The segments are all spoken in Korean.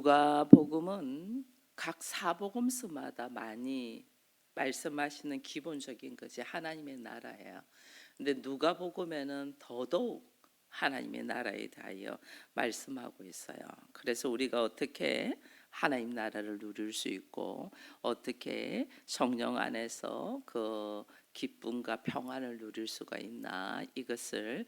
누가복음은 각 사복음서마다 많이 말씀하시는 기본적인 것이 하나님의 나라예요. 근데 누가복음에는 더더욱 하나님의 나라에 대하여 말씀하고 있어요. 그래서 우리가 어떻게 하나님 나라를 누릴 수 있고 어떻게 성령 안에서 그 기쁨과 평안을 누릴 수가 있나, 이것을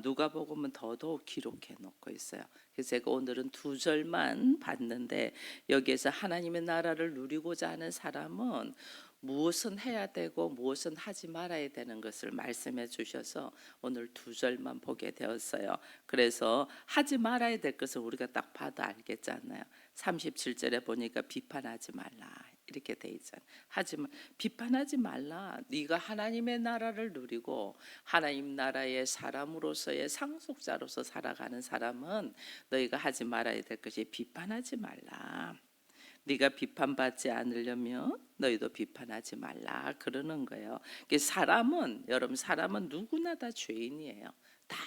누가복음은 더더욱 기록해 놓고 있어요. 그래서 제가 오늘은 2절만 봤는데, 여기에서 하나님의 나라를 누리고자 하는 사람은 무엇은 해야 되고 무엇은 하지 말아야 되는 것을 말씀해 주셔서 오늘 2절만 보게 되었어요. 그래서 하지 말아야 될 것을 우리가 딱 봐도 알겠잖아요. 37절에 보니까 비판하지 말라 이렇게 돼 있잖아요. 하지만 비판하지 말라. 네가 하나님의 나라를 누리고 하나님 나라의 사람으로서의 상속자로서 살아가는 사람은 너희가 하지 말아야 될 것이 비판하지 말라. 네가 비판받지 않으려면 너희도 비판하지 말라 그러는 거예요. 사람은, 여러분, 사람은 누구나 다 죄인이에요. 다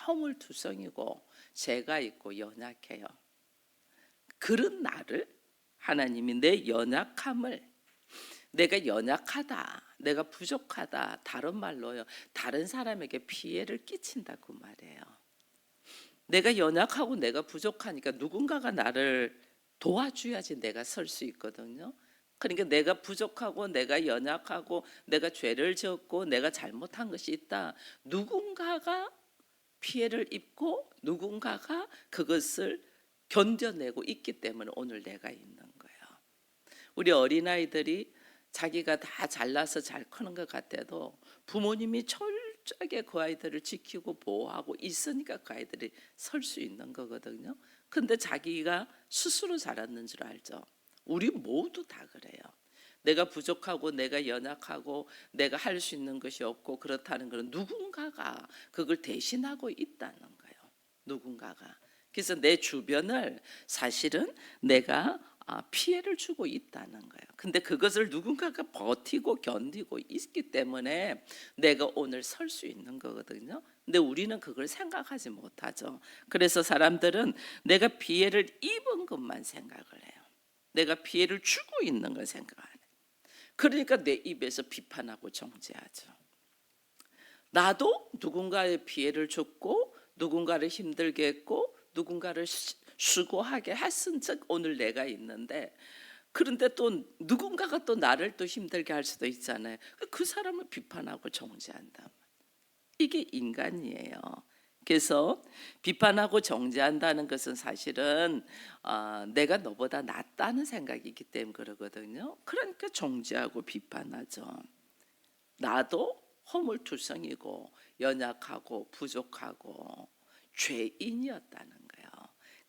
허물투성이고 죄가 있고 연약해요. 그런 나를 하나님이 내 연약함을, 내가 연약하다, 내가 부족하다, 다른 말로요, 다른 사람에게 피해를 끼친다고 말해요. 내가 연약하고 내가 부족하니까 누군가가 나를 도와줘야지 내가 설 수 있거든요. 그러니까 내가 부족하고 내가 연약하고 내가 죄를 지었고 내가 잘못한 것이 있다, 누군가가 피해를 입고 누군가가 그것을 견뎌내고 있기 때문에 오늘 내가 있는 거예요. 우리 어린아이들이 자기가 다 잘나서 잘 크는 것 같아도 부모님이 철저하게 그 아이들을 지키고 보호하고 있으니까 그 아이들이 설 수 있는 거거든요. 근데 자기가 스스로 자랐는 줄 알죠. 우리 모두 다 그래요. 내가 부족하고 내가 연약하고 내가 할 수 있는 것이 없고 그렇다는 것은 누군가가 그걸 대신하고 있다는 거예요. 누군가가. 그래서 내 주변을 사실은 내가 피해를 주고 있다는 거예요. 근데 그것을 누군가가 버티고 견디고 있기 때문에 내가 오늘 설 수 있는 거거든요. 근데 우리는 그걸 생각하지 못하죠. 그래서 사람들은 내가 피해를 입은 것만 생각을 해요. 내가 피해를 주고 있는 걸 생각 안 해요. 그러니까 내 입에서 비판하고 정죄하죠. 나도 누군가의 피해를 줬고 누군가를 힘들게 했고 누군가를 수고하게 했은 즉 오늘 내가 있는데, 그런데 또 누군가가 또 나를 또 힘들게 할 수도 있잖아요. 그 사람을 비판하고 정죄한다. 이게 인간이에요. 그래서 비판하고 정죄한다는 것은 사실은 내가 너보다 낫다는 생각이기 때문에 그러거든요. 그러니까 정죄하고 비판하죠. 나도 허물투성이고 연약하고 부족하고 죄인이었다는 거예요.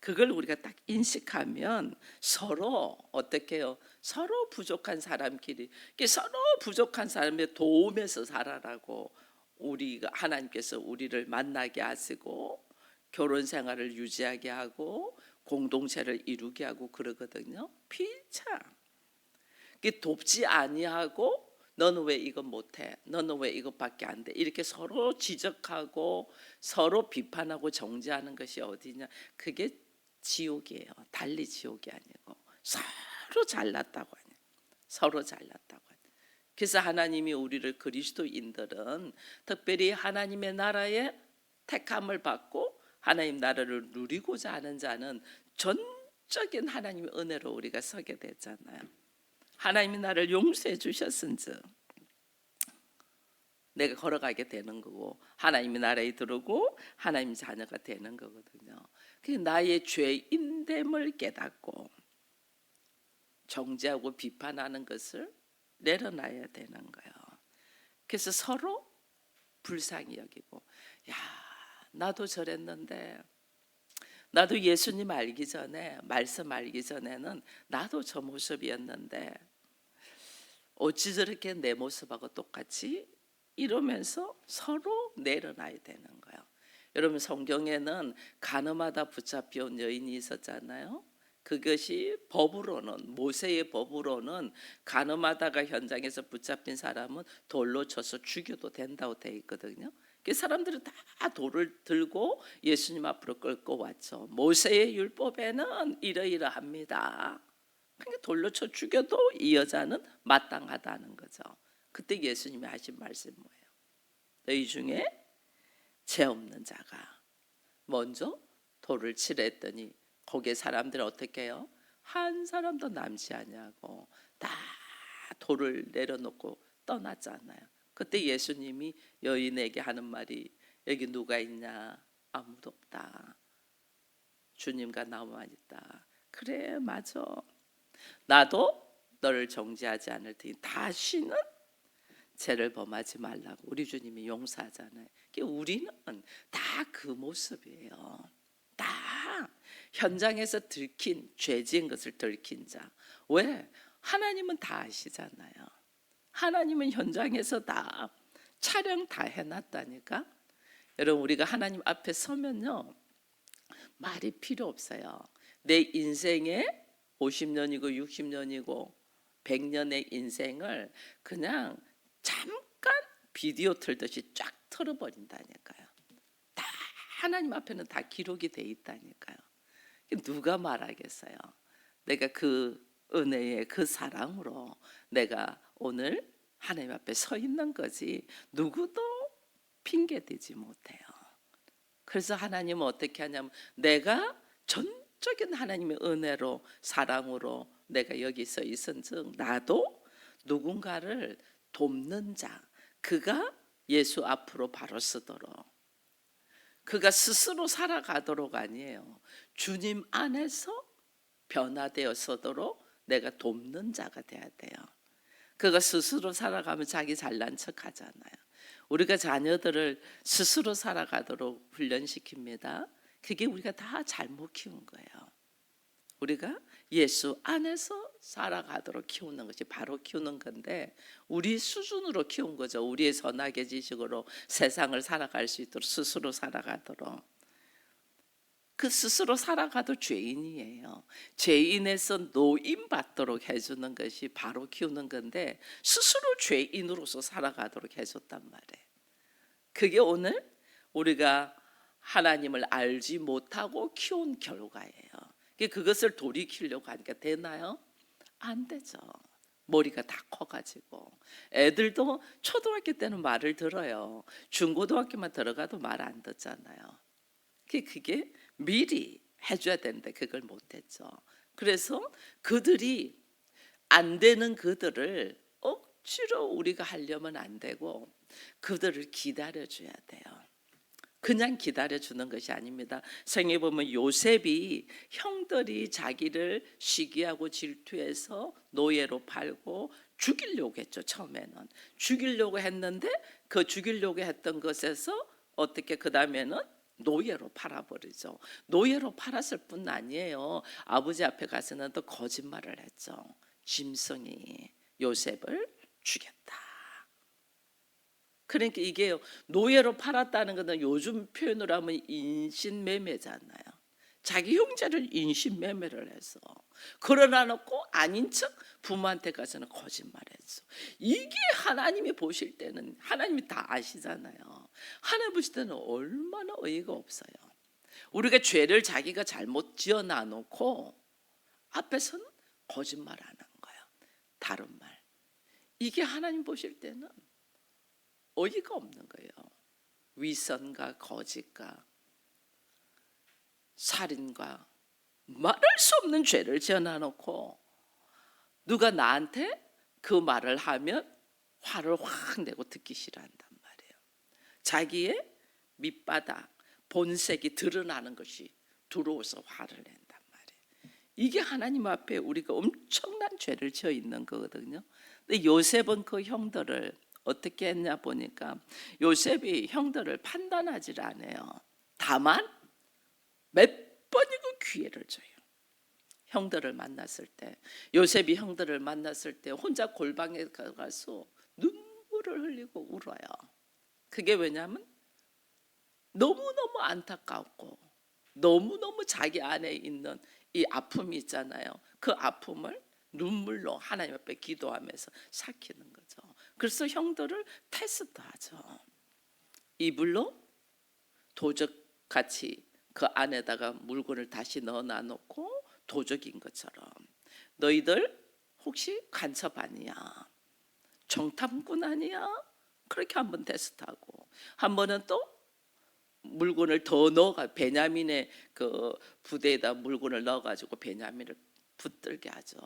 그걸 우리가 딱 인식하면 서로 어떻게 해요? 서로 부족한 사람끼리, 서로 부족한 사람의 도움에서 살아라고 우리가, 하나님께서 우리를 만나게 하시고 결혼 생활을 유지하게 하고 공동체를 이루게 하고 그러거든요. 피차 돕지 아니하고 너는 왜 이거 못해? 너는 왜 이것밖에 안 돼? 이렇게 서로 지적하고 서로 비판하고 정죄하는 것이 어디냐? 그게 지옥이에요. 달리 지옥이 아니고 서로 잘났다고 하냐? 서로 잘났다고 하냐? 그래서 하나님이 우리를, 그리스도인들은 특별히 하나님의 나라에 택함을 받고 하나님 나라를 누리고자 하는 자는 전적인 하나님의 은혜로 우리가 서게 됐잖아요. 하나님이 나를 용서해 주셨은즉 내가 걸어가게 되는 거고 하나님의 나라에 들어오고 하나님 자녀가 되는 거거든요. 나의 죄인됨을 깨닫고 정죄하고 비판하는 것을 내려놔야 되는 거예요. 그래서 서로 불쌍히 여기고, 야, 나도 저랬는데, 나도 예수님 알기 전에, 말씀 알기 전에는 나도 저 모습이었는데 어찌 저렇게 내 모습하고 똑같이, 이러면서 서로 내려놔야 되는 거예요. 여러분, 성경에는 간음하다 붙잡혀온 여인이 있었잖아요. 그것이 법으로는, 모세의 법으로는 간음하다가 현장에서 붙잡힌 사람은 돌로 쳐서 죽여도 된다고 되어 있거든요. 그 사람들은 다 돌을 들고 예수님 앞으로 끌고 왔죠. 모세의 율법에는 이러이러합니다. 그러니까 돌로 쳐 죽여도 이 여자는 마땅하다는 거죠. 그때 예수님이 하신 말씀이 뭐예요? 너희 중에 죄 없는 자가 먼저 돌을 치라 했더니 거기에 사람들은 어떻게 해요? 한 사람도 남지 아니하고 다 돌을 내려놓고 떠났잖아요. 그때 예수님이 여인에게 하는 말이 여기 누가 있냐? 아무도 없다. 주님과 나만 있다. 그래 맞아. 나도 너를 정죄하지 않을 테니 다시는 죄를 범하지 말라고 우리 주님이 용서하잖아요. 우리는 다 그 모습이에요. 다 현장에서 들킨 죄 지은 것을 들킨 자. 왜? 하나님은 다 아시잖아요. 하나님은 현장에서 다 촬영 다 해놨다니까. 여러분 우리가 하나님 앞에 서면요 말이 필요 없어요. 내 인생에 50년이고 60년이고 100년의 인생을 그냥 잠깐 비디오 틀듯이 쫙 틀어버린다니까요. 다 하나님 앞에는 다 기록이 돼 있다니까요. 누가 말하겠어요? 내가 그 은혜의 그 사랑으로 내가 오늘 하나님 앞에 서 있는 거지 누구도 핑계대지 못해요. 그래서 하나님은 어떻게 하냐면 내가 전적인 하나님의 은혜로 사랑으로 내가 여기 서 있은즉 나도 누군가를 돕는 자, 그가 예수 앞으로 바로 서도록, 그가 스스로 살아가도록 아니에요. 주님 안에서 변화되어 서도록 내가 돕는 자가 돼야 돼요. 그가 스스로 살아가면 자기 잘난 척 하잖아요. 우리가 자녀들을 스스로 살아가도록 훈련시킵니다. 그게 우리가 다 잘못 키운 거예요. 우리가 예수 안에서 살아가도록 키우는 것이 바로 키우는 건데 우리 수준으로 키운 거죠. 우리의 선악의 지식으로 세상을 살아갈 수 있도록 스스로 살아가도록. 그 스스로 살아가도 죄인이에요. 죄인에서 노임받도록 해주는 것이 바로 키우는 건데 스스로 죄인으로서 살아가도록 해줬단 말이에요. 그게 오늘 우리가 하나님을 알지 못하고 키운 결과예요. 그것을 돌이키려고 하니까 되나요? 안 되죠. 머리가 다 커가지고 애들도 초등학교 때는 말을 들어요. 중고등학교만 들어가도 말 안 듣잖아요. 그게 미리 해줘야 되는데 그걸 못했죠. 그래서 그들이 안 되는 그들을 억지로 우리가 하려면 안 되고 그들을 기다려줘야 돼요. 그냥 기다려주는 것이 아닙니다. 성경에 보면 요셉이 형들이 자기를 시기하고 질투해서 노예로 팔고 죽이려고 했죠. 처음에는 죽이려고 했는데 그 죽이려고 했던 것에서 어떻게 그 다음에는 노예로 팔아버리죠. 노예로 팔았을 뿐 아니에요. 아버지 앞에 가서는 또 거짓말을 했죠. 짐승이 요셉을 죽였다. 그러니까 이게 노예로 팔았다는 것은 요즘 표현으로 하면 인신매매잖아요. 자기 형제를 인신매매를 해서 그러나 놓고 아닌 척 부모한테 가서는 거짓말했어. 이게 하나님이 보실 때는 하나님이 다 아시잖아요. 하나님 보실 때는 얼마나 어이가 없어요. 우리가 죄를 자기가 잘못 지어놔 놓고 앞에서는 거짓말하는 거예요. 다른 말. 이게 하나님 보실 때는 어이가 없는 거예요. 위선과 거짓과 살인과 말할 수 없는 죄를 지어놔놓고 누가 나한테 그 말을 하면 화를 확 내고 듣기 싫어한단 말이에요. 자기의 밑바닥 본색이 드러나는 것이 두려워서 화를 낸단 말이에요. 이게 하나님 앞에 우리가 엄청난 죄를 지어 있는 거거든요. 근데 요셉은 그 형들을 어떻게 했냐 보니까 요셉이 형들을 판단하지 않아요. 다만 몇 번이고 기회를 줘요. 형들을 만났을 때 요셉이 형들을 만났을 때 혼자 골방에 가서 눈물을 흘리고 울어요. 그게 왜냐하면 너무너무 안타깝고 너무너무 자기 안에 있는 이 아픔이 있잖아요. 그 아픔을 눈물로 하나님 앞에 기도하면서 삭히는 거죠. 그래서 형들을 테스트하죠. 이불로 도적같이 그 안에다가 물건을 다시 넣어놔 놓고 도적인 것처럼 너희들 혹시 간첩 아니야? 정탐꾼 아니야? 그렇게 한번 테스트하고 한 번은 또 물건을 더 넣어가 베냐민의 그 부대에다 물건을 넣어가지고 베냐민을 붙들게 하죠.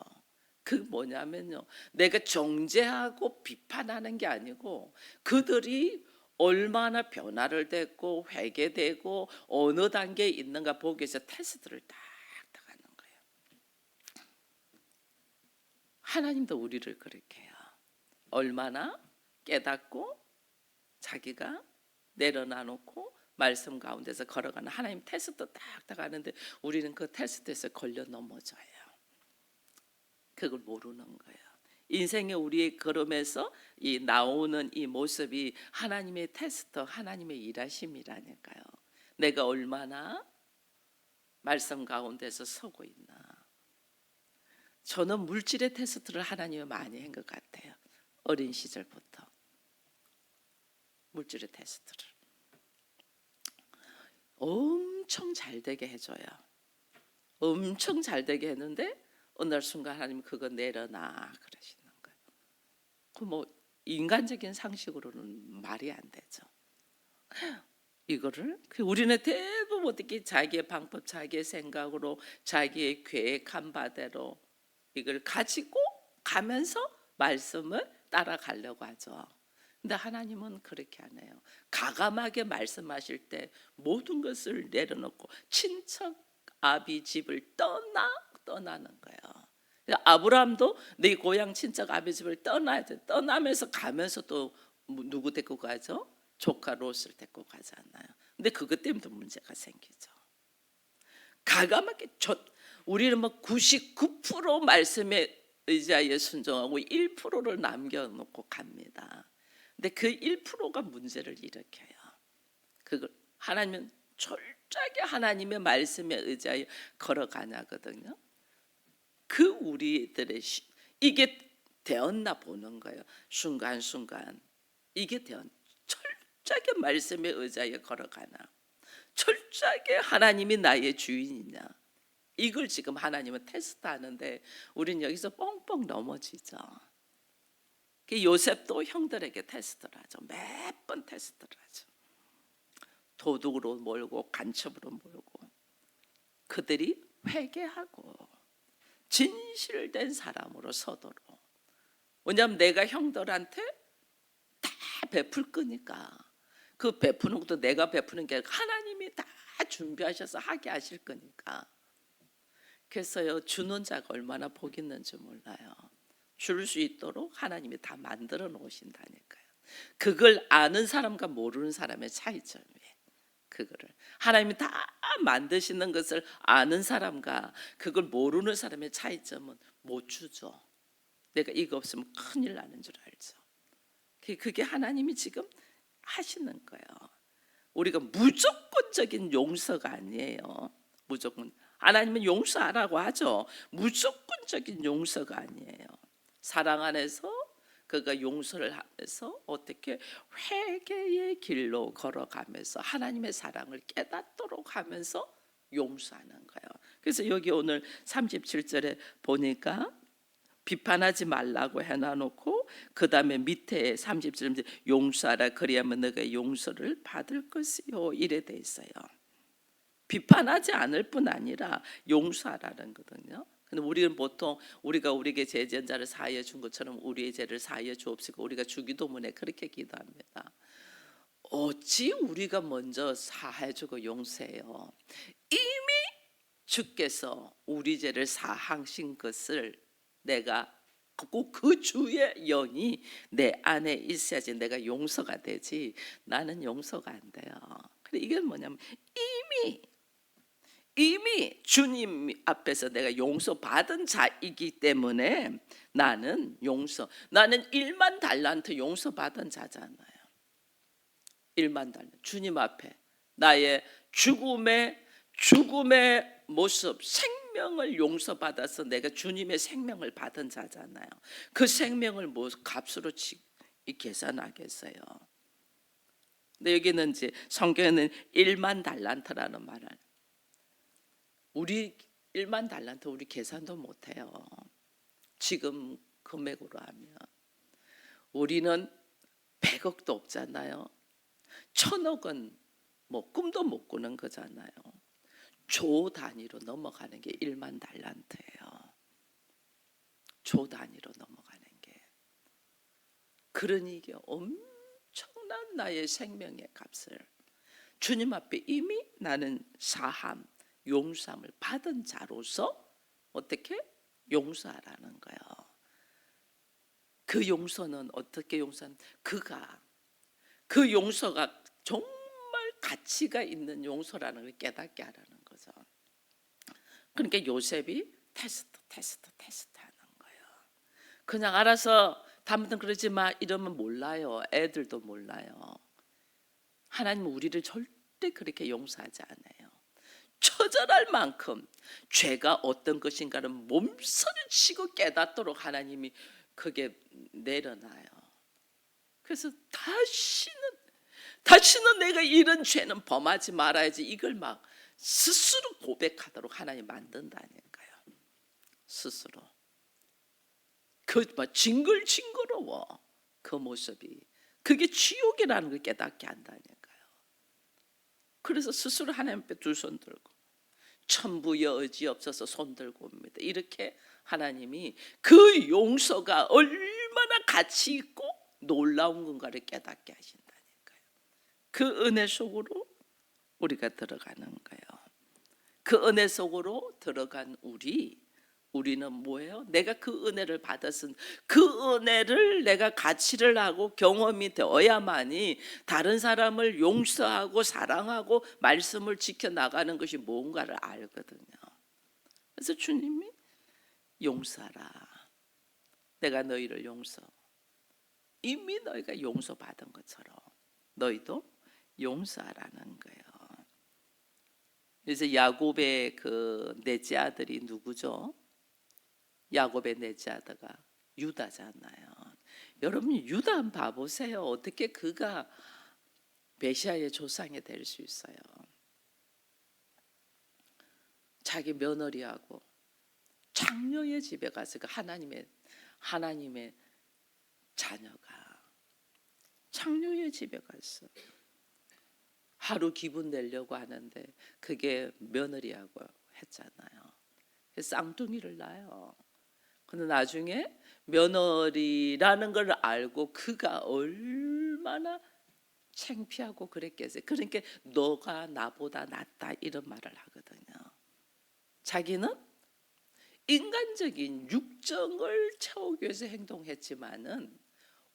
그 뭐냐면요, 내가 정죄하고 비판하는 게 아니고 그들이 얼마나 변화를 됐고 회개되고 어느 단계에 있는가 보기 위해서 테스트를 딱딱 하는 거예요. 하나님도 우리를 그렇게 해요. 얼마나 깨닫고 자기가 내려놔 놓고 말씀 가운데서 걸어가는 하나님 테스트 딱딱 하는데 우리는 그 테스트에서 걸려 넘어져요. 그걸 모르는 거예요. 인생의 우리의 걸음에서 이 나오는 이 모습이 하나님의 테스트, 하나님의 일하심이라니까요. 내가 얼마나 말씀 가운데서 서고 있나. 저는 물질의 테스트를 하나님이 많이 한 것 같아요. 어린 시절부터 물질의 테스트를 엄청 잘 되게 해줘요. 엄청 잘 되게 했는데 어느 날 순간 하나님 그거 내려놔 그러시는 거예요. 그 뭐 인간적인 상식으로는 말이 안 되죠. 이거를 우리는 대부분 어떻게 자기의 방법, 자기의 생각으로, 자기의 계획한 바대로 이걸 가지고 가면서 말씀을 따라가려고 하죠. 근데 하나님은 그렇게 안 해요. 가감하게 말씀하실 때 모든 것을 내려놓고 친척 아비 집을 떠나는 거예요. 아브라함도 내 고향 친척 아비 집을 떠나야 돼. 떠나면서 가면서 또 누구 데리고 가죠? 조카 롯을 데리고 가잖아요. 근데 그것 때문에 문제가 생기죠. 가감하게 우리는 뭐 99% 말씀에 의지하여 순종하고 1%를 남겨놓고 갑니다. 근데 그 1%가 문제를 일으켜요. 그걸 하나님은 철저하게 하나님의 말씀에 의지하여 걸어가냐거든요. 그 우리들의 이게 되었나 보는 거예요. 순간순간 이게 철저하게 말씀에 의지하여 걸어가나, 철저하게 하나님이 나의 주인이냐, 이걸 지금 하나님은 테스트하는데 우리는 여기서 뻥뻥 넘어지죠. 요셉도 형들에게 테스트를 하죠. 매번 테스트를 하죠. 도둑으로 몰고 간첩으로 몰고 그들이 회개하고 진실된 사람으로 서도록. 왜냐하면 내가 형들한테 다 베풀 거니까 그 베푸는 것도 내가 베푸는 게 아니라 하나님이 다 준비하셔서 하게 하실 거니까. 그래서요, 주는 자가 얼마나 복 있는지 몰라요. 줄 수 있도록 하나님이 다 만들어 놓으신다니까요. 그걸 아는 사람과 모르는 사람의 차이점이에요. 그거를 하나님이 다 만드시는 것을 아는 사람과 그걸 모르는 사람의 차이점은 못 주죠. 내가 이거 없으면 큰일 나는 줄 알죠. 그게 하나님이 지금 하시는 거예요. 우리가 무조건적인 용서가 아니에요. 무조건 하나님은 용서하라고 하죠. 무조건적인 용서가 아니에요. 사랑 안에서 그가 용서를 하면서 어떻게 회개의 길로 걸어가면서 하나님의 사랑을 깨닫도록 하면서 용서하는 거예요. 그래서 여기 오늘 37절에 보니까 비판하지 말라고 해놔놓고 그 다음에 밑에 30절 용서하라 그리하면 너가 용서를 받을 것이요 이래 돼 있어요. 비판하지 않을 뿐 아니라 용서하라는 거거든요. 근데 우리는 보통 우리가 우리에게 죄지은 자를 사하여 준 것처럼 우리의 죄를 사하여 주옵시고 우리가 주기도문에 그렇게 기도합니다. 어찌 우리가 먼저 사하여 주고 용서해요? 이미 주께서 우리 죄를 사하신 것을 내가 그 주의 영이 내 안에 있어야지 내가 용서가 되지. 나는 용서가 안 돼요. 그래 이게 뭐냐면 이미 주님 앞에서 내가 용서받은 자이기 때문에 나는 1만 달란트 용서받은 자잖아요. 1만 달란트 주님 앞에 나의 죽음의 모습 생명을 용서받아서 내가 주님의 생명을 받은 자잖아요. 그 생명을 뭐 값으로 계산하겠어요. 근데 여기는 이제 성경에는 1만 달란트라는 말을, 우리 1만 달란트 우리 계산도 못해요. 지금 금액으로 하면 우리는 100억도 없잖아요. 1000억은 뭐 꿈도 못 꾸는 거잖아요. 조 단위로 넘어가는 게 1만 달란트예요. 조 단위로 넘어가는 게. 그러니 이게 엄청난 나의 생명의 값을 주님 앞에 이미 나는 사함, 용서함을 받은 자로서 어떻게 용서하라는 거예요. 그 용서는 어떻게 용서하는, 그 용서가 정말 가치가 있는 용서라는 걸 깨닫게 하라는 거죠. 그러니까 요셉이 테스트 하는 거예요. 그냥 알아서 다음부터 그러지 마 이러면 몰라요. 애들도 몰라요. 하나님은 우리를 절대 그렇게 용서하지 않아요. 처절할 만큼 죄가 어떤 것인가를 몸서리치고 깨닫도록 하나님이 그게 내려놔요. 그래서 다시는 내가 이런 죄는 범하지 말아야지, 이걸 막 스스로 고백하도록 하나님 만든다니까요. 스스로. 그 막 징글징글러워. 그 모습이. 그게 지옥이라는 걸 깨닫게 한다니까요. 그래서 스스로 하나님 앞에 두 손 들고 천부여 의지없어서 손 들고 옵니다. 이렇게 하나님이 그 용서가 얼마나 가치 있고 놀라운 건가를 깨닫게 하신다니까요. 그 은혜 속으로 우리가 들어가는 거예요. 그 은혜 속으로 들어간 우리는 뭐예요? 내가 그 은혜를 받았은 그 은혜를 내가 가치를 하고 경험이 되어야만이 다른 사람을 용서하고 사랑하고 말씀을 지켜나가는 것이 뭔가를 알거든요. 그래서 주님이 용서하라. 내가 너희를 이미 너희가 용서받은 것처럼 너희도 용서하라는 거예요. 그래서 야곱의 그 넷째 아들이 누구죠? 야곱의 넷째 아들가 유다잖아요. 여러분 유다 한번 봐보세요. 어떻게 그가 메시아의 조상이 될 수 있어요? 자기 며느리하고 장녀의 집에 가서 그 하나님의 자녀가 장녀의 집에 갔어. 하루 기분 내려고 하는데 그게 며느리하고 했잖아요. 쌍둥이를 낳아요. 근데 나중에 며느리라는 걸 알고 그가 얼마나 창피하고 그랬겠어요. 그러니까 너가 나보다 낫다 이런 말을 하거든요. 자기는 인간적인 육정을 채우기 위해서 행동했지만은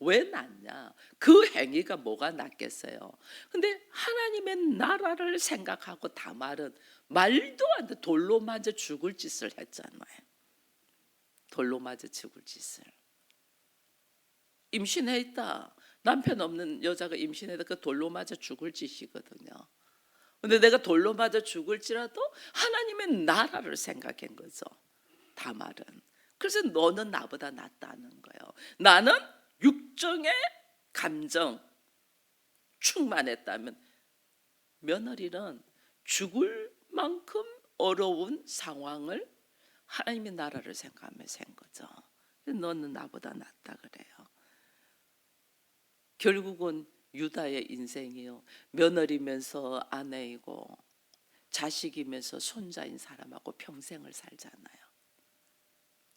왜 낫냐? 그 행위가 뭐가 낫겠어요? 근데 하나님의 나라를 생각하고 다말은 말도 안 돼. 돌로 맞아 죽을 짓을 했잖아요. 돌로 맞아 죽을 짓을. 임신했다. 남편 없는 여자가 임신해도 그 돌로 맞아 죽을 짓이거든요. 근데 내가 돌로 맞아 죽을지라도 하나님의 나라를 생각한 거죠. 다말은. 그래서 너는 나보다 낫다는 거예요. 나는 육정의 감정 충만했다면 며느리는 죽을 만큼 어려운 상황을 하나님의 나라를 생각하면서 한 거죠. 너는 나보다 낫다 그래요. 결국은 유다의 인생이요, 며느리면서 아내이고 자식이면서 손자인 사람하고 평생을 살잖아요.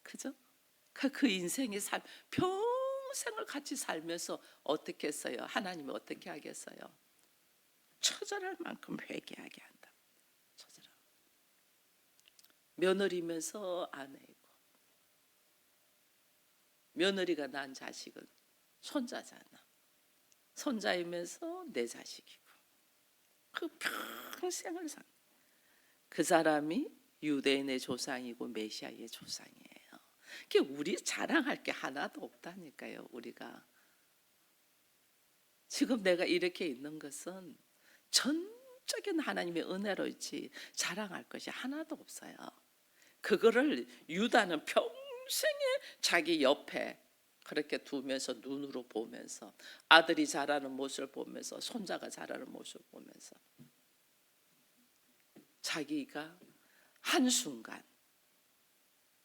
그죠? 그 인생의 평생을 같이 살면서 어떻게 했어요? 하나님이 어떻게 하겠어요? 처절할 만큼 회개하게 한다. 처절함. 며느리면서 아내이고 며느리가 낳은 자식은 손자잖아. 손자이면서 내 자식이고 그 평생을 산 그 사람이 유대인의 조상이고 메시아의 조상이에요. 우리 자랑할 게 하나도 없다니까요. 우리가 지금 내가 이렇게 있는 것은 전적인 하나님의 은혜로 있지 자랑할 것이 하나도 없어요. 그거를 유다는 평생에 자기 옆에 그렇게 두면서 눈으로 보면서 아들이 자라는 모습을 보면서 손자가 자라는 모습을 보면서 자기가 한순간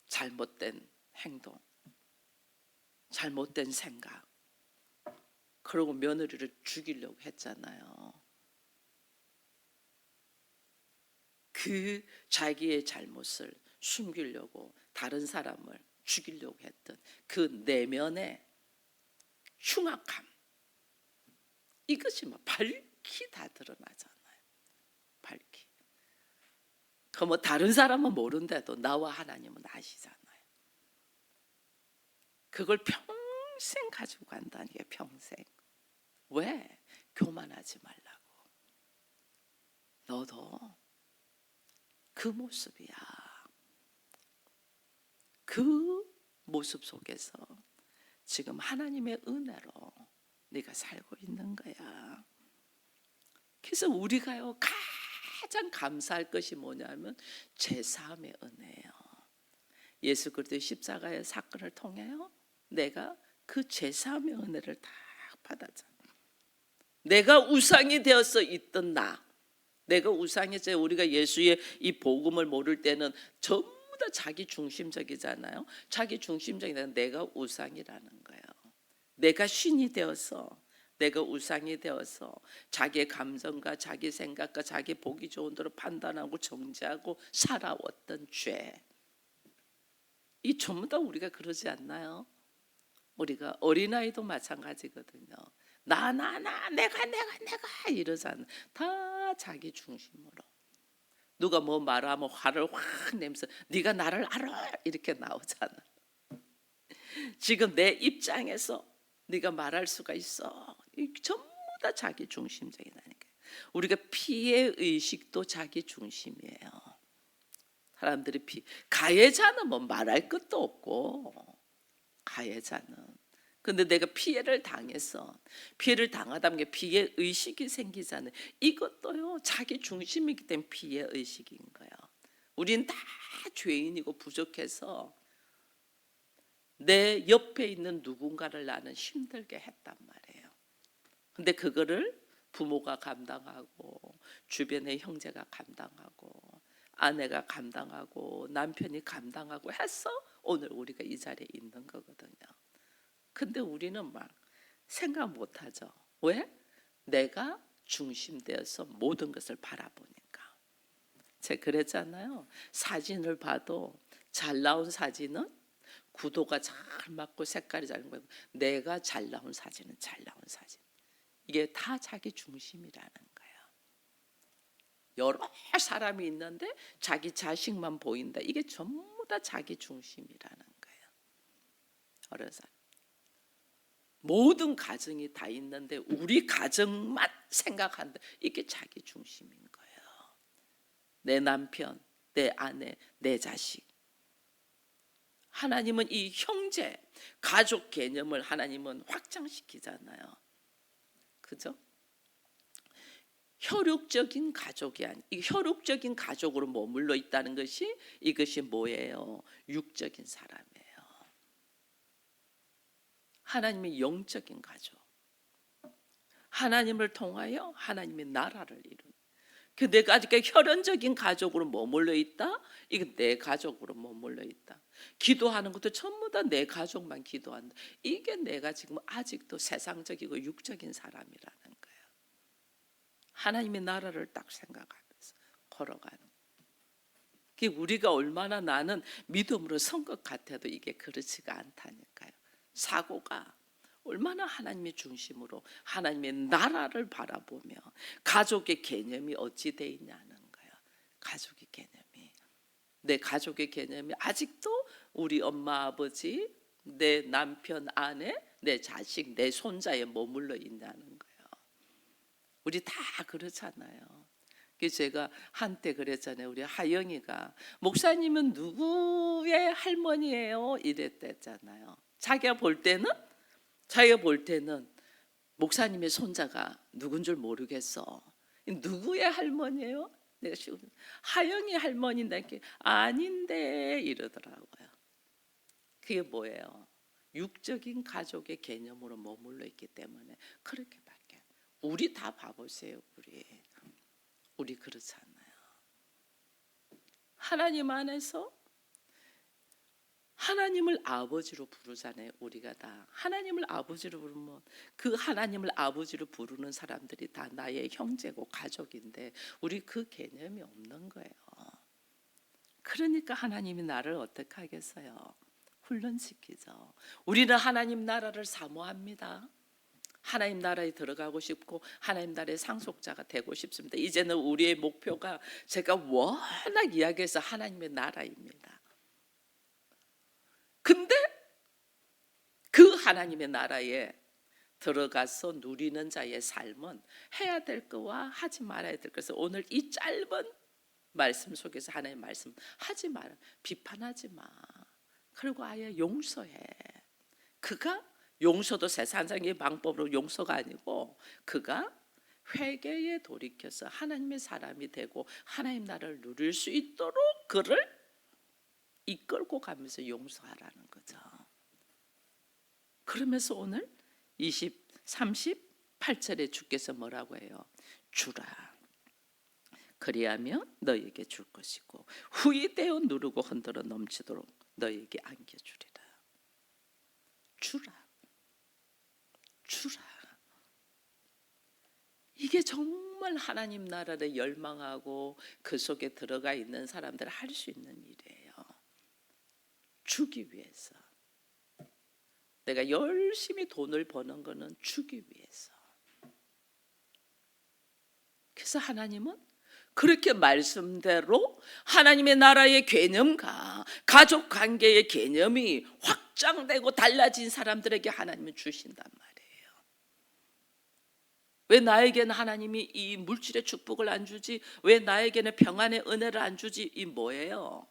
잘못된 행동, 잘못된 생각, 그리고 며느리를 죽이려고 했잖아요. 그 자기의 잘못을 숨기려고 다른 사람을 죽이려고 했던 그 내면의 흉악함, 이것이 막 밝히 다 드러나잖아요. 밝히. 그 뭐 다른 사람은 모른대도 나와 하나님은 아시잖아요. 그걸 평생 가지고 간다는 게 평생. 왜? 교만하지 말라고. 너도 그 모습이야. 그 모습 속에서 지금 하나님의 은혜로 네가 살고 있는 거야. 그래서 우리가요 가장 감사할 것이 뭐냐면 제사함의 은혜예요. 예수 그리스도의 십자가의 사건을 통해요 내가 그 제사함의 은혜를 다 받았잖아. 내가 우상이 되어서 있던 나, 내가 우상이죠. 우리가 예수의 이 복음을 모를 때는 전부 다 자기 중심적이잖아요. 자기 중심적이다. 내가 우상이라는 거예요. 내가 신이 되어서, 내가 우상이 되어서 자기의 감정과 자기 생각과 자기 보기 좋은 대로 판단하고 정죄하고 살아왔던 죄, 이 전부 다 우리가 그러지 않나요? 우리가 어린아이도 마찬가지거든요. 나 내가 이러잖아. 다 자기 중심으로. 누가 뭐 말하면 화를 확 내면서 네가 나를 알아 이렇게 나오잖아. 지금 내 입장에서 네가 말할 수가 있어. 전부 다 자기 중심적이라니까. 우리가 피해 의식도 자기 중심이에요. 사람들이 가해자는 뭐 말할 것도 없고, 가해자는. 근데 내가 피해를 당해서 피해를 당하다 보니 피해 의식이 생기잖아요. 이것도요 자기 중심이기 때문에 피해 의식인 거예요. 우린 다 죄인이고 부족해서 내 옆에 있는 누군가를 나는 힘들게 했단 말이에요. 근데 그거를 부모가 감당하고 주변의 형제가 감당하고 아내가 감당하고 남편이 감당하고 해서 오늘 우리가 이 자리에 있는 거거든요. 근데 우리는 막 생각 못하죠. 왜? 내가 중심되어서 모든 것을 바라보니까. 제가 그랬잖아요. 사진을 봐도 잘 나온 사진은 구도가 잘 맞고 색깔이 잘 맞고, 내가 잘 나온 사진은 잘 나온 사진. 이게 다 자기 중심이라는 거예요. 여러 사람이 있는데 자기 자식만 보인다. 이게 전부 다 자기 중심이라는 거예요. 여러 사람. 모든 가정이 다 있는데 우리 가정만 생각한다. 이게 자기 중심인 거예요. 내 남편, 내 아내, 내 자식. 하나님은 이 형제, 가족 개념을 하나님은 확장시키잖아요. 그죠? 혈육적인 가족이 아니, 이 혈육적인 가족으로 머물러 있다는 것이 이것이 뭐예요? 육적인 사람이에요. 하나님의 영적인 가족. 하나님을 통하여 하나님의 나라를 이룬. 그 내가 아직까지 혈연적인 가족으로 머물러 있다. 이거 내 가족으로 머물러 있다. 기도하는 것도 전부 다 내 가족만 기도한다. 이게 내가 지금 아직도 세상적이고 육적인 사람이라는 거예요. 하나님의 나라를 딱 생각하면서 걸어가는. 우리가 얼마나 나는 믿음으로 선 것 같아도 이게 그렇지가 않다니까요. 사고가 얼마나 하나님의 중심으로 하나님의 나라를 바라보며 가족의 개념이 어찌 돼 있냐는 거예요. 가족의 개념이, 내 가족의 개념이 아직도 우리 엄마 아버지, 내 남편 아내, 내 자식, 내 손자에 머물러 있냐는 거예요. 우리 다 그렇잖아요. 제가 한때 그랬잖아요. 우리 하영이가 목사님은 누구의 할머니예요? 이랬댔잖아요. 자기가 볼 때는 목사님의 손자가 누군 줄 모르겠어. 누구의 할머니예요? 내가 하영이 할머니인데 아닌데 이러더라고요. 그게 뭐예요? 육적인 가족의 개념으로 머물러 있기 때문에 그렇게밖에. 우리 다 봐보세요. 우리 그렇잖아요. 하나님 안에서 하나님을 아버지로 부르잖아요. 우리가 다 하나님을 아버지로 부르면 그 하나님을 아버지로 부르는 사람들이 다 나의 형제고 가족인데 우리 그 개념이 없는 거예요. 그러니까 하나님이 나를 어떻게 하겠어요? 훈련시키죠. 우리는 하나님 나라를 사모합니다. 하나님 나라에 들어가고 싶고 하나님 나라의 상속자가 되고 싶습니다. 이제는 우리의 목표가 제가 워낙 이야기해서 하나님의 나라입니다. 근데 그 하나님의 나라에 들어가서 누리는 자의 삶은 해야 될 거와 하지 말아야 될 것을 오늘 이 짧은 말씀 속에서 하나님의 말씀 하지 마라. 비판하지 마. 그리고 아예 용서해. 그가 용서도 세상적인 방법으로 용서가 아니고 그가 회개에 돌이켜서 하나님의 사람이 되고 하나님 나라를 누릴 수 있도록 그를 이끌고 가면서 용서하라는 거죠. 그러면서 오늘 38절에 주께서 뭐라고 해요? 주라. 그리하면 너에게 줄 것이고 후히 떼어 누르고 흔들어 넘치도록 너에게 안겨주리라. 주라. 주라. 이게 정말 하나님 나라를 열망하고 그 속에 들어가 있는 사람들이 할 수 있는 일이에요. 주기 위해서. 내가 열심히 돈을 버는 거는 주기 위해서. 그래서 하나님은 그렇게 말씀대로 하나님의 나라의 개념과 가족 관계의 개념이 확장되고 달라진 사람들에게 하나님은 주신단 말이에요. 왜 나에게는 하나님이 이 물질의 축복을 안 주지? 왜 나에게는 평안의 은혜를 안 주지? 이 뭐예요?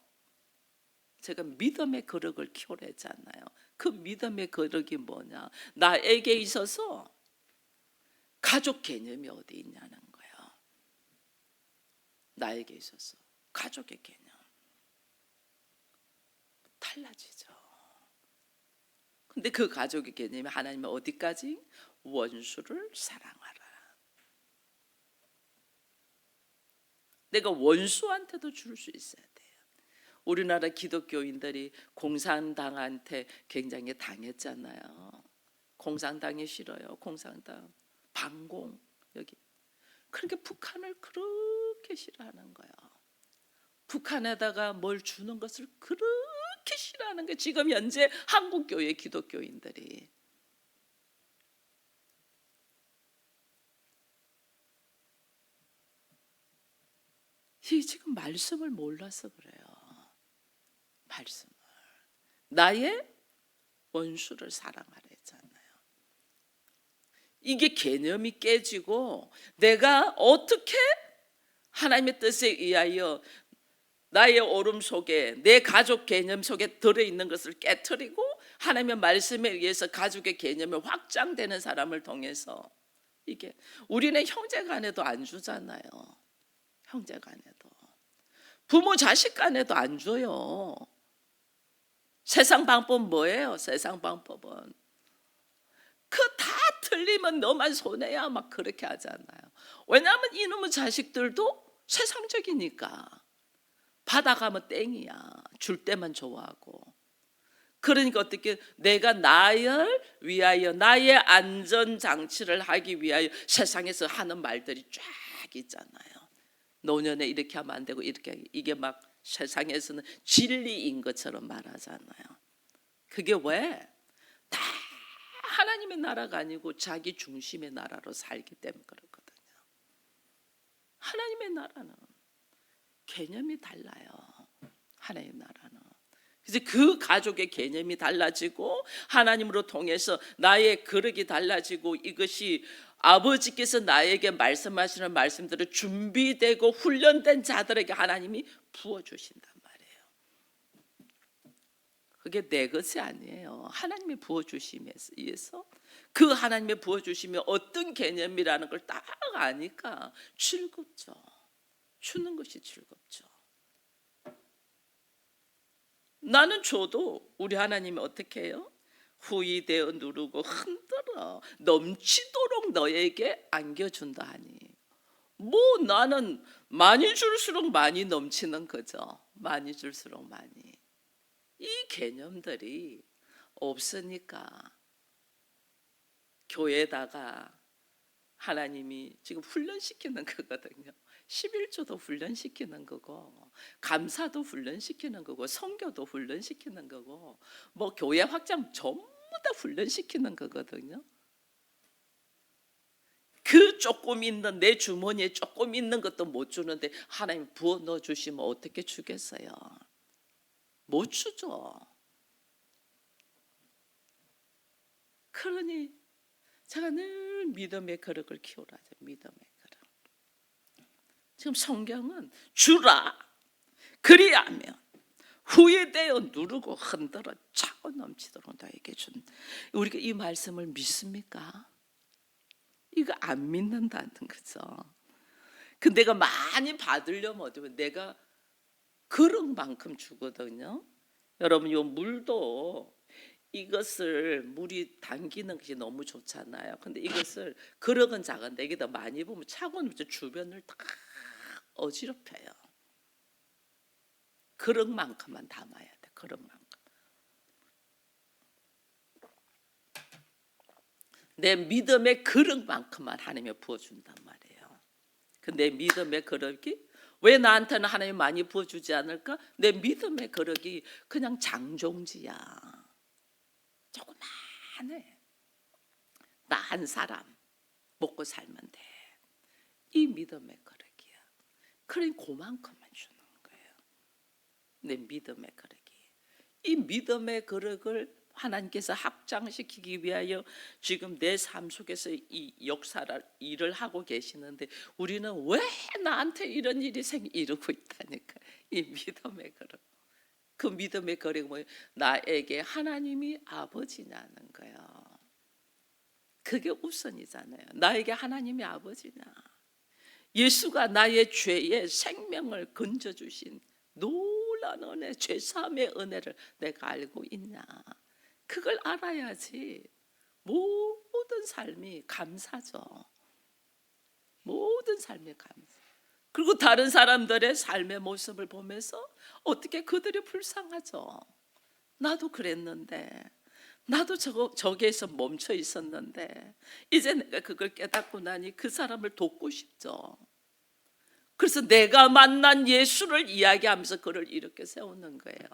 제가 믿음의 거룩을 키우려 했잖아요. 그 믿음의 거룩이 뭐냐? 나에게 있어서 가족 개념이 어디 있냐는 거예요. 나에게 있어서 가족의 개념 달라지죠. 근데 그 가족의 개념이 하나님은 어디까지? 원수를 사랑하라. 내가 원수한테도 줄 수 있어야 돼요. 우리나라 기독교인들이 공산당한테 굉장히 당했잖아요. 공산당이 싫어요. 공산당 반공 여기. 그러니까 북한을 그렇게 싫어하는 거예요. 북한에다가 뭘 주는 것을 그렇게 싫어하는 게 지금 현재 한국교회 기독교인들이. 이 지금 말씀을 몰라서 그래요. 말씀을. 나의 원수를 사랑하라 했잖아요. 이게 개념이 깨지고 내가 어떻게 하나님의 뜻에 의하여 나의 오름 속에 내 가족 개념 속에 들어있는 것을 깨트리고 하나님의 말씀에 의해서 가족의 개념이 확장되는 사람을 통해서 이게 우리는 형제 간에도 안 주잖아요. 형제 간에도 부모 자식 간에도 안 줘요. 세상 방법은 뭐예요? 세상 방법은 그 다 틀리면 너만 손해야 막 그렇게 하잖아요. 왜냐하면 이놈의 자식들도 세상적이니까 받아가면 땡이야. 줄 때만 좋아하고. 그러니까 어떻게 내가 나를 위하여 나의 안전장치를 하기 위하여 세상에서 하는 말들이 쫙 있잖아요. 노년에 이렇게 하면 안 되고 이렇게 이게 막 세상에서는 진리인 것처럼 말하잖아요. 그게 왜? 다 하나님의 나라가 아니고 자기 중심의 나라로 살기 때문에 그렇거든요. 하나님의 나라는 개념이 달라요. 하나님의 나라는. 그래서 그 가족의 개념이 달라지고 하나님으로 통해서 나의 거룩이 달라지고 이것이 아버지께서 나에게 말씀하시는 말씀들을 준비되고 훈련된 자들에게 하나님이 부어주신단 말이에요. 그게 내 것이 아니에요. 하나님이 부어주심에 의해서 그 하나님의 부어주심이 어떤 개념이라는 걸 딱 아니까 즐겁죠. 주는 것이 즐겁죠. 나는 줘도 우리 하나님이 어떻게 해요? 후이되어 누르고 흔들어 넘치도록 너에게 안겨준다 하니, 뭐 나는 많이 줄수록 많이 넘치는 거죠. 많이 줄수록 많이. 이 개념들이 없으니까 교회에다가 하나님이 지금 훈련시키는 거거든요. 11조도 훈련시키는 거고, 감사도 훈련시키는 거고, 선교도 훈련시키는 거고, 뭐 교회 확장 전부 다 훈련시키는 거거든요. 그 조금 있는, 내 주머니에 조금 있는 것도 못 주는데 하나님 부어 넣어 주시면 어떻게 주겠어요? 못 주죠. 그러니 제가 늘 믿음의 거룩을 키우라죠. 믿음의 거룩. 지금 성경은 주라, 그리하면 후회되어 누르고 흔들어 차고 넘치도록 너에게 준. 우리가 이 말씀을 믿습니까? 이거 안 믿는다는 거죠. 그 내가 많이 받으려면 어쩌면 내가 그릇만큼 주거든요. 여러분, 요 물도 이것을 물이 당기는 것이 너무 좋잖아요. 근데 이것을 그릇은 작은데 이게 더 많이 보면 차고는 주변을 다 어지럽혀요. 그릇만큼만 담아야 돼. 그릇만큼. 내 믿음의 그릇만큼만 하나님이 부어준단 말이에요. 내 믿음의 그릇이 왜 나한테는 하나님이 많이 부어주지 않을까? 내 믿음의 그릇이 그냥 장종지야. 조그만해. 나 한 사람 먹고 살면 돼. 이 믿음의 그릇이야. 그러니 그만큼만 주는 거예요. 내 믿음의 그릇이. 이 믿음의 그릇을 하나님께서 확장시키기 위하여 지금 내 삶 속에서 이 역사를 일을 하고 계시는데, 우리는 왜 나한테 이런 일이 이러고 있다니까. 이 믿음의 그릇. 그 믿음의 그릇이 뭐예요? 나에게 하나님이 아버지냐는 거예요. 그게 우선이잖아요. 나에게 하나님이 아버지냐. 예수가 나의 죄의 생명을 건져주신 놀라운 은혜, 죄사함의 은혜를 내가 알고 있냐. 그걸 알아야지 모든 삶이 감사죠. 모든 삶이 감사. 그리고 다른 사람들의 삶의 모습을 보면서 어떻게 그들이 불쌍하죠. 나도 그랬는데, 나도 저기에서 멈춰 있었는데 이제 내가 그걸 깨닫고 나니 그 사람을 돕고 싶죠. 그래서 내가 만난 예수를 이야기하면서 그를 이렇게 세우는 거예요.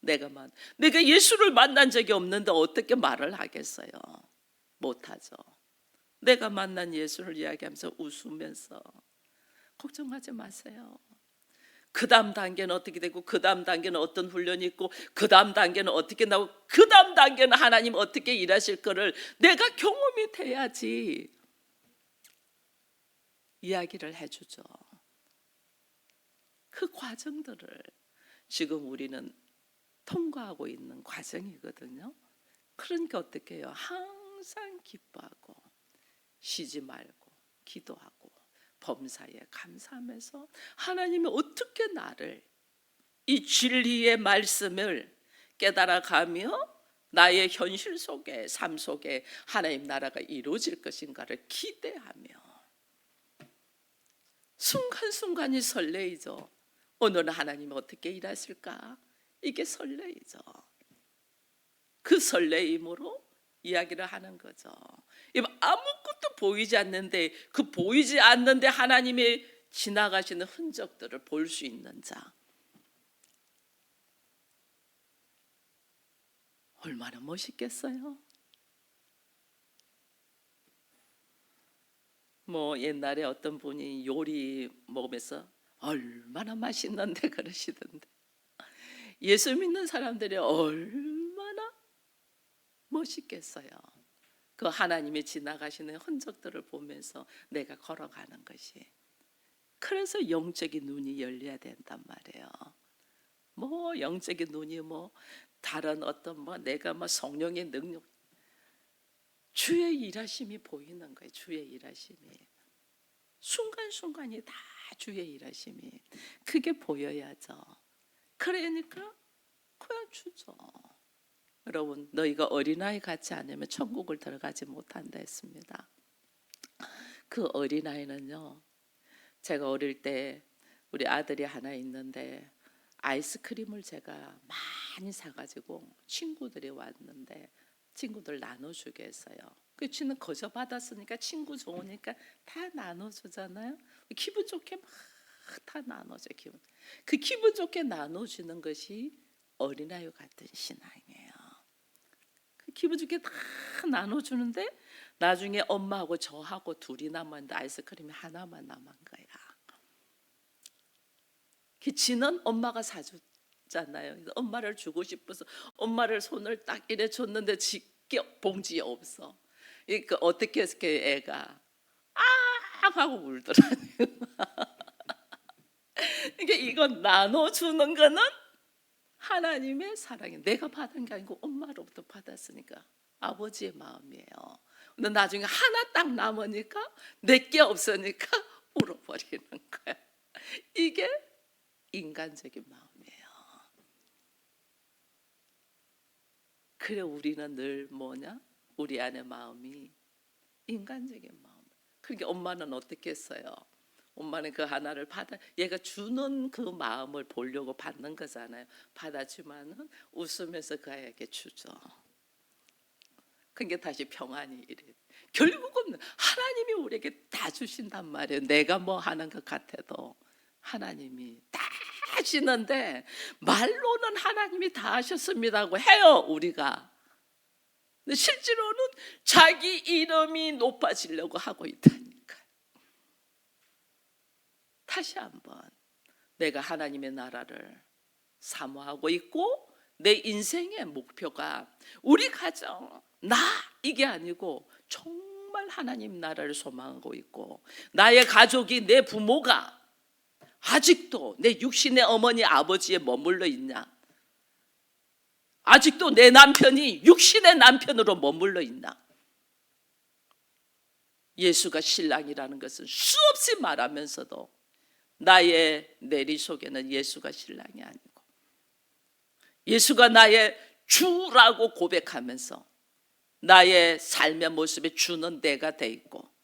내가 예수를 만난 적이 없는데 어떻게 말을 하겠어요? 못하죠. 내가 만난 예수를 이야기하면서 웃으면서 걱정하지 마세요. 그 다음 단계는 어떻게 되고, 그 다음 단계는 어떤 훈련이 있고, 그 다음 단계는 어떻게 나오고, 그 다음 단계는 하나님 어떻게 일하실 거를 내가 경험이 돼야지 이야기를 해주죠. 그 과정들을 지금 우리는 통과하고 있는 과정이거든요. 그러니까 어떻게 해요? 항상 기뻐하고 쉬지 말고 기도하고 범사에 감사하면서 하나님이 어떻게 나를 이 진리의 말씀을 깨달아가며 나의 현실 속에, 삶 속에 하나님 나라가 이루어질 것인가를 기대하며 순간순간이 설레이죠. 오늘은 하나님이 어떻게 일하실까? 이게 설레이죠. 그 설레임으로 이야기를 하는 거죠. 아무것도 보이지 않는데, 그 보이지 않는데 하나님의 지나가시는 흔적들을 볼 수 있는 자, 얼마나 멋있겠어요? 뭐 옛날에 어떤 분이 요리 먹으면서 얼마나 맛있는데 그러시던데, 예수 믿는 사람들이 얼마나 멋있겠어요. 그 하나님의 지나가시는 흔적들을 보면서 내가 걸어가는 것이. 그래서 영적인 눈이 열려야 된단 말이에요. 뭐 영적인 눈이 뭐 다른 어떤 뭐 내가 뭐 성령의 능력, 주의 일하심이 보이는 거예요. 주의 일하심이 순간순간이 다 주의 일하심이 그게 보여야죠. 그러니까 그냥 주죠. 여러분, 너희가 어린아이 같지 않으면 천국을 들어가지 못한다 했습니다. 그 어린아이는요, 제가 어릴 때 우리 아들이 하나 있는데 아이스크림을 제가 많이 사가지고 친구들이 왔는데 친구들 나눠주게 했어요. 그 친구는 거저 받았으니까 친구 좋으니까 다 나눠주잖아요. 기분 좋게 막 다 나눠줘. 그 기분 좋게 나눠주는 것이 어린아이 같은 신앙이에요. 그 기분 좋게 다 나눠주는데 나중에 엄마하고 저하고 둘이 남았는데 아이스크림이 하나만 남은 거야. 그 지는 엄마가 사줬잖아요. 엄마를 주고 싶어서 엄마를 손을 딱 이래 줬는데 지게 봉지에 없어. 그러니까 어떻게 해서 애가 아 하고 울더라고요. 이게 이건 나눠주는 거는 하나님의 사랑이 내가 받은 게 아니고 엄마로부터 받았으니까 아버지의 마음이에요. 근데 나중에 하나 딱 남으니까 내게 없으니까 울어버리는 거야. 이게 인간적인 마음이에요. 그래 우리는 늘 뭐냐? 우리 안의 마음이 인간적인 마음. 그러니까 엄마는 어떻게 했어요? 엄마는 그 하나를 받아 얘가 주는 그 마음을 보려고 받는 거잖아요. 받았지만은 웃으면서 그 아이에게 주죠. 그게 다시 평안이 이래. 결국은 하나님이 우리에게 다 주신단 말이에요. 내가 뭐 하는 것 같아도 하나님이 다 하시는데 말로는 하나님이 다 하셨습니다고 해요 우리가. 근데 실제로는 자기 이름이 높아지려고 하고 있다니까. 다시 한번 내가 하나님의 나라를 사모하고 있고 내 인생의 목표가 우리 가정 나 이게 아니고 정말 하나님 나라를 소망하고 있고 나의 가족이 내 부모가 아직도 내 육신의 어머니 아버지에 머물러 있냐, 아직도 내 남편이 육신의 남편으로 머물러 있나. 예수가 신랑이라는 것은 수없이 말하면서도 나의 내리 속에는 예수가 신랑이 아니고 예수가 나의 주라고 고백하면서 나의 삶의 모습에 주는 내가 돼 있고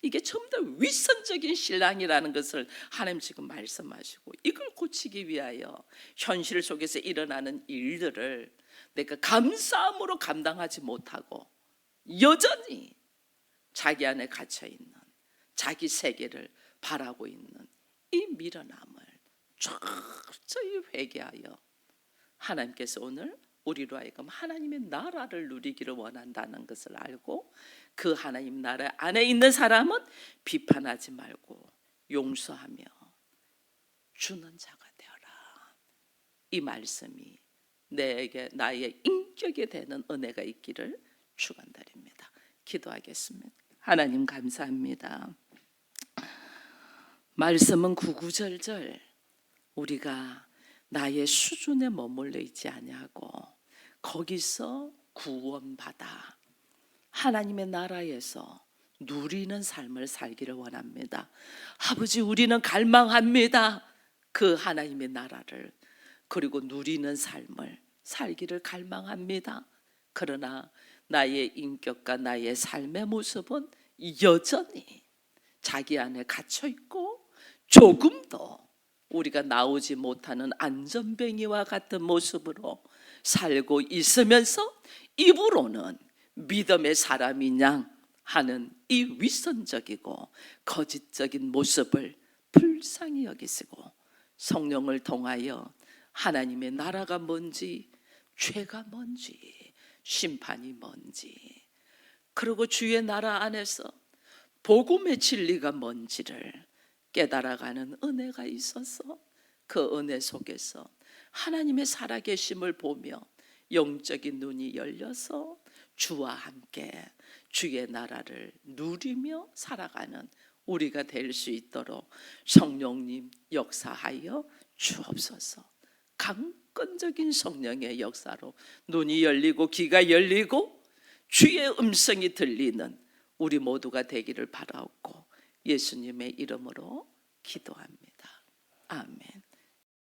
이게 전부 다 위선적인 신랑이라는 것을 하나님 지금 말씀하시고 이걸 고치기 위하여 현실 속에서 일어나는 일들을 내가 감사함으로 감당하지 못하고 여전히 자기 안에 갇혀있는 자기 세계를 바라고 있는 이 미련함을 철저히 회개하여 하나님께서 오늘 우리로 하여금 하나님의 나라를 누리기를 원한다는 것을 알고 그 하나님 나라 안에 있는 사람은 비판하지 말고 용서하며 주는 자가 되어라. 이 말씀이 내게 나의 인격이 되는 은혜가 있기를 축원드립니다. 기도하겠습니다. 하나님 감사합니다. 말씀은 구구절절 우리가 나의 수준에 머물러 있지 아니하고 거기서 구원받아 하나님의 나라에서 누리는 삶을 살기를 원합니다. 아버지 우리는 갈망합니다. 그 하나님의 나라를 그리고 누리는 삶을 살기를 갈망합니다. 그러나 나의 인격과 나의 삶의 모습은 여전히 자기 안에 갇혀 있고 조금 더 우리가 나오지 못하는 안전뱅이와 같은 모습으로 살고 있으면서 입으로는 믿음의 사람이냐 하는 이 위선적이고 거짓적인 모습을 불쌍히 여기시고 성령을 통하여 하나님의 나라가 뭔지 죄가 뭔지 심판이 뭔지 그리고 주의 나라 안에서 복음의 진리가 뭔지를 깨달아가는 은혜가 있어서 그 은혜 속에서 하나님의 살아계심을 보며 영적인 눈이 열려서 주와 함께 주의 나라를 누리며 살아가는 우리가 될 수 있도록 성령님 역사하여 주옵소서. 강건적인 성령의 역사로 눈이 열리고 귀가 열리고 주의 음성이 들리는 우리 모두가 되기를 바라옵고 예수님의 이름으로 기도합니다. 아멘.